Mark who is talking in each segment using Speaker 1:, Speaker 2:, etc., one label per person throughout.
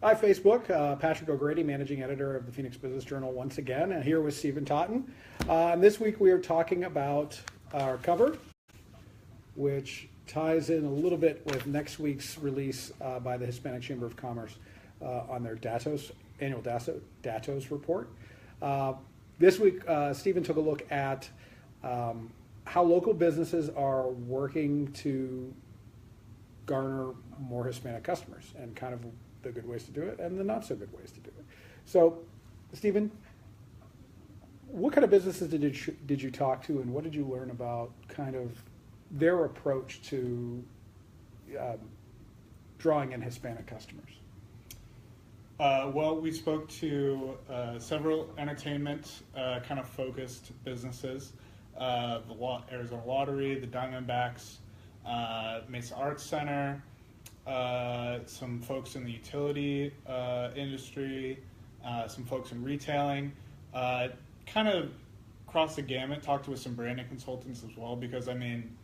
Speaker 1: Hi, Facebook. Patrick O'Grady, managing editor of the Phoenix Business Journal, once again, and here with Steven Totten. And this week we are talking about our cover, which ties in a little bit with next week's release by the Hispanic Chamber of Commerce on their annual Datos report. This week, Steven took a look at how local businesses are working to garner more Hispanic customers and kind of the good ways to do it and the not so good ways to do it. So, Steven, what kind of businesses did you talk to, and what did you learn about kind of their approach to drawing in Hispanic customers?
Speaker 2: Well, we spoke to several entertainment kind of focused businesses, the Arizona Lottery, the Diamondbacks, Mesa Arts Center, some folks in the utility industry, some folks in retailing, kind of across the gamut. Talked with some branding consultants as well, because I mean,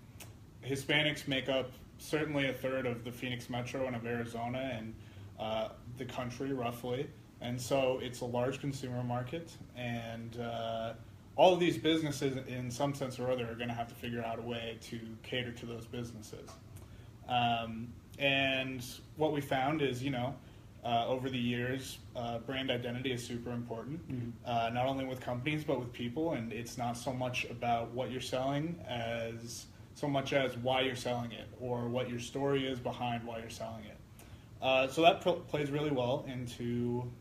Speaker 2: Hispanics make up certainly a third of the Phoenix metro and of Arizona and the country roughly, and so it's a large consumer market, and all of these businesses in some sense or other are going to have to figure out a way to cater to those businesses. And what we found is, over the years, brand identity is super important, not only with companies but with people, and it's not so much about what you're selling as so much as why you're selling it or what your story is behind why you're selling it. So that plays really well into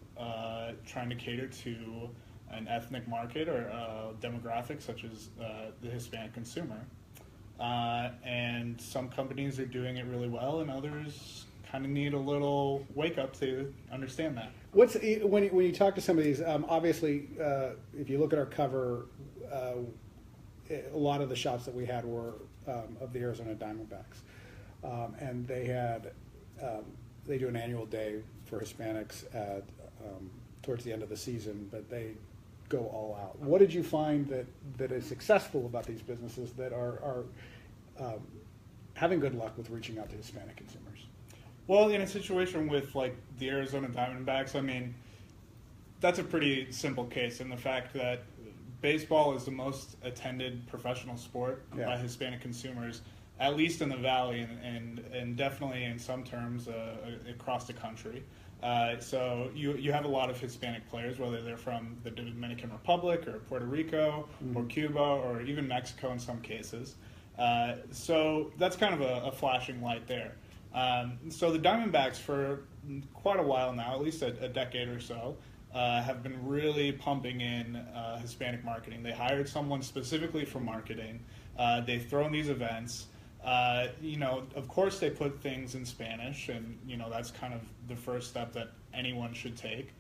Speaker 2: trying to cater to an ethnic market or demographic such as the Hispanic consumer. And some companies are doing it really well, and others kind of need a little wake up to understand that.
Speaker 1: When you talk to some of these, obviously, if you look at our cover, a lot of the shops that we had were of the Arizona Diamondbacks, and they do an annual day for Hispanics at towards the end of the season, but they go all out. What did you find that is successful about these businesses that are having good luck with reaching out to Hispanic consumers?
Speaker 2: Well, in a situation with like the Arizona Diamondbacks, I mean, that's a pretty simple case in the fact that baseball is the most attended professional sport by Hispanic consumers, at least in the Valley and definitely in some terms across the country. So you have a lot of Hispanic players, whether they're from the Dominican Republic or Puerto Rico or Cuba or even Mexico in some cases. So that's kind of a flashing light there. So the Diamondbacks for quite a while now, at least a decade or so, have been really pumping in Hispanic marketing. They hired someone specifically for marketing. They've thrown these events. Of course they put things in Spanish, and that's kind of the first step that anyone should take.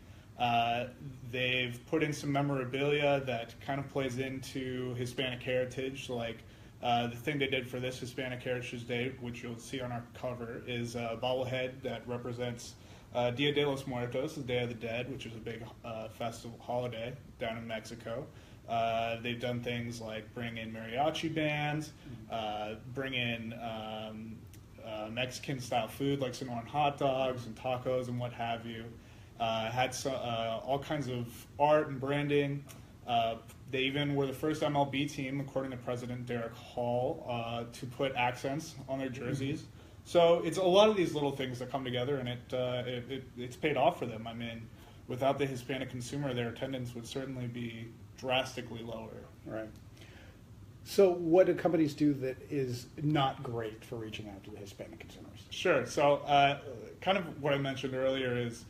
Speaker 2: They've put in some memorabilia that kind of plays into Hispanic heritage, like the thing they did for this Hispanic Heritage Day, which you'll see on our cover, is a bobblehead that represents Dia de los Muertos, the Day of the Dead, which is a big festival holiday down in Mexico. They've done things like bring in mariachi bands, bring in Mexican-style food like Sonoran hot dogs and tacos and what have you. Had all kinds of art and branding. They even were the first MLB team, according to President Derek Hall, to put accents on their jerseys. So it's a lot of these little things that come together, and it's paid off for them. I mean, without the Hispanic consumer, their attendance would certainly be drastically lower.
Speaker 1: Right. So what do companies do that is not great for reaching out to the Hispanic consumers?
Speaker 2: Sure. So kind of what I mentioned earlier is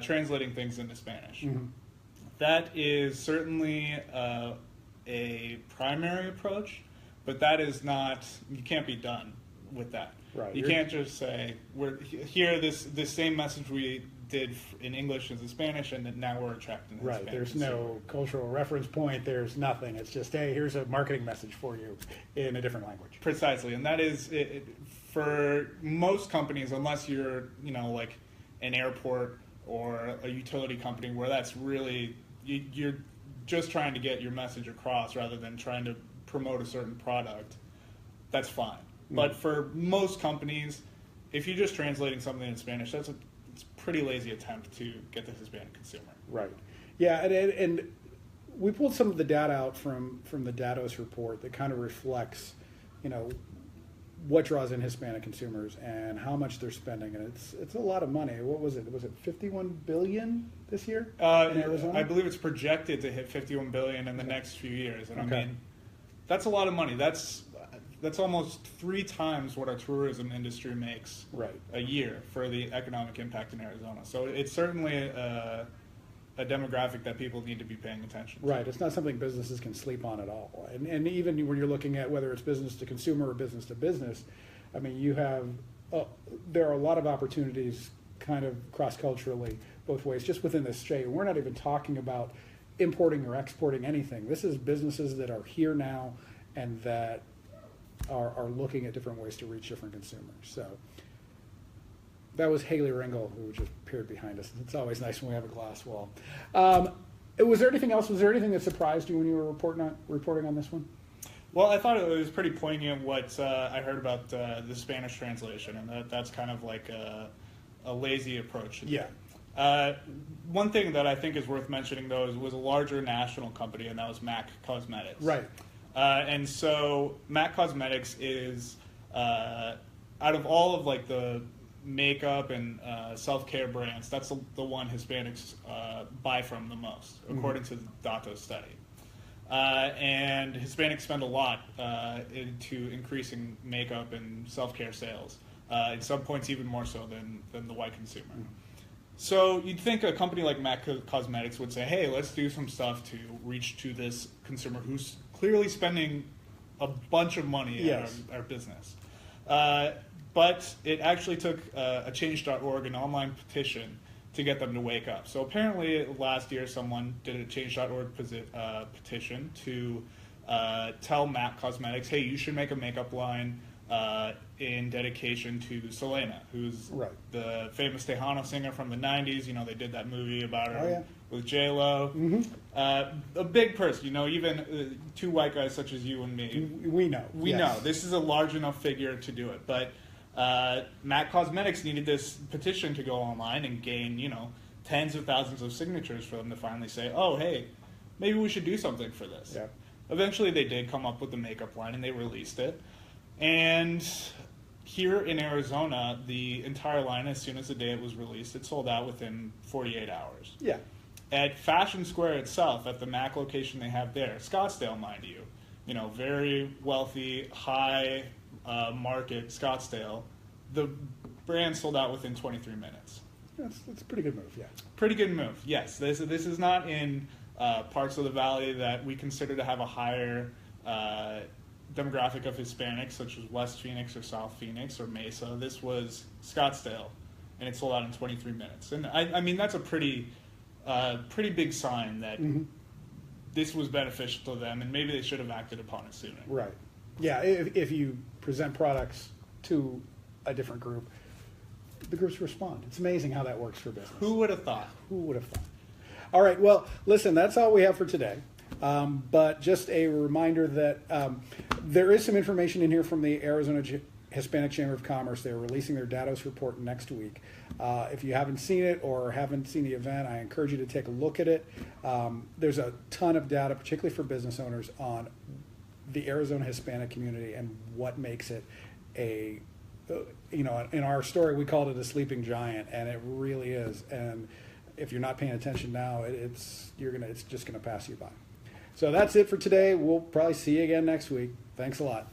Speaker 2: translating things into Spanish. That is certainly a primary approach, but that is not, you can't be done with that.
Speaker 1: Right.
Speaker 2: You can't just say, we're here, this same message we did in English as in Spanish, and now we're attracting the Hispanic
Speaker 1: There's
Speaker 2: consumer.
Speaker 1: no cultural reference point. There's nothing. It's just, hey, here's a marketing message for you in a different language.
Speaker 2: Precisely, and that is for most companies, unless you're like an airport or a utility company where that's really you're just trying to get your message across rather than trying to promote a certain product. That's fine. But for most companies, if you're just translating something in Spanish, it's pretty lazy attempt to get the Hispanic consumer.
Speaker 1: Right. Yeah, and we pulled some of the data out from the Datos report that kind of reflects, what draws in Hispanic consumers and how much they're spending, and it's a lot of money. What was it? Was it $51 billion this year in Arizona?
Speaker 2: I believe it's projected to hit $51 billion in the next few years, and
Speaker 1: okay.
Speaker 2: I mean, that's a lot of money. That's almost 3 times what our tourism industry makes a year for the economic impact in Arizona. So it's certainly a demographic that people need to be paying attention to.
Speaker 1: Right. It's not something businesses can sleep on at all. And even when you're looking at whether it's business to consumer or business to business, I mean, there are a lot of opportunities kind of cross-culturally both ways just within this state. We're not even talking about importing or exporting anything. This is businesses that are here now and that are looking at different ways to reach different consumers. So that was Haley Ringel, who just appeared behind us. It's always nice when we have a glass wall. Was there anything else? Was there anything that surprised you when you were reporting on this one?
Speaker 2: Well, I thought it was pretty poignant what I heard about the Spanish translation, and that's kind of like a lazy approach.
Speaker 1: Yeah.
Speaker 2: One thing that I think is worth mentioning, though, was a larger national company, and that was MAC Cosmetics.
Speaker 1: Right.
Speaker 2: And so MAC Cosmetics is, out of all of like the makeup and self-care brands, that's the one Hispanics buy from the most, according to the Datos study. And Hispanics spend a lot into increasing makeup and self-care sales. At some points, even more so than the white consumer. So you'd think a company like MAC Cosmetics would say, hey, let's do some stuff to reach to this consumer who's clearly spending a bunch of money in our business. But it actually took a Change.org, an online petition, to get them to wake up. So apparently last year someone did a Change.org petition to tell MAC Cosmetics, hey, you should make a makeup line in dedication to Selena, who's the famous Tejano singer from the 90s. They did that movie about her with J-Lo. A big person, even 2 white guys such as you and me.
Speaker 1: We know.
Speaker 2: We know. This is a large enough figure to do it. But MAC Cosmetics needed this petition to go online and gain, tens of thousands of signatures for them to finally say, oh, hey, maybe we should do something for this. Yeah. Eventually they did come up with the makeup line and they released it. And here in Arizona, the entire line, as soon as the day it was released, it sold out within 48 hours. Yeah. At Fashion Square itself, at the MAC location they have there, Scottsdale, mind you, very wealthy, high market Scottsdale, the brand sold out within 23 minutes.
Speaker 1: That's a pretty good move, yeah.
Speaker 2: Pretty good move, yes. This is not in parts of the valley that we consider to have a higher demographic of Hispanics, such as West Phoenix or South Phoenix or Mesa. This was Scottsdale, and it sold out in 23 minutes. And I mean, that's a pretty big sign that this was beneficial to them, and maybe they should have acted upon it sooner.
Speaker 1: Right. Yeah, if you present products to a different group, the groups respond. It's amazing how that works for business.
Speaker 2: Who would have thought?
Speaker 1: Who would have thought? All right, well, listen, that's all we have for today. But just a reminder that there is some information in here from the Arizona Hispanic Chamber of Commerce. They're releasing their Datos report next week. If you haven't seen it or haven't seen the event, I encourage you to take a look at it. There's a ton of data, particularly for business owners, on the Arizona Hispanic community and what makes it in our story, we called it a sleeping giant, and it really is. And if you're not paying attention now, it's just gonna pass you by. So that's it for today. We'll probably see you again next week. Thanks a lot.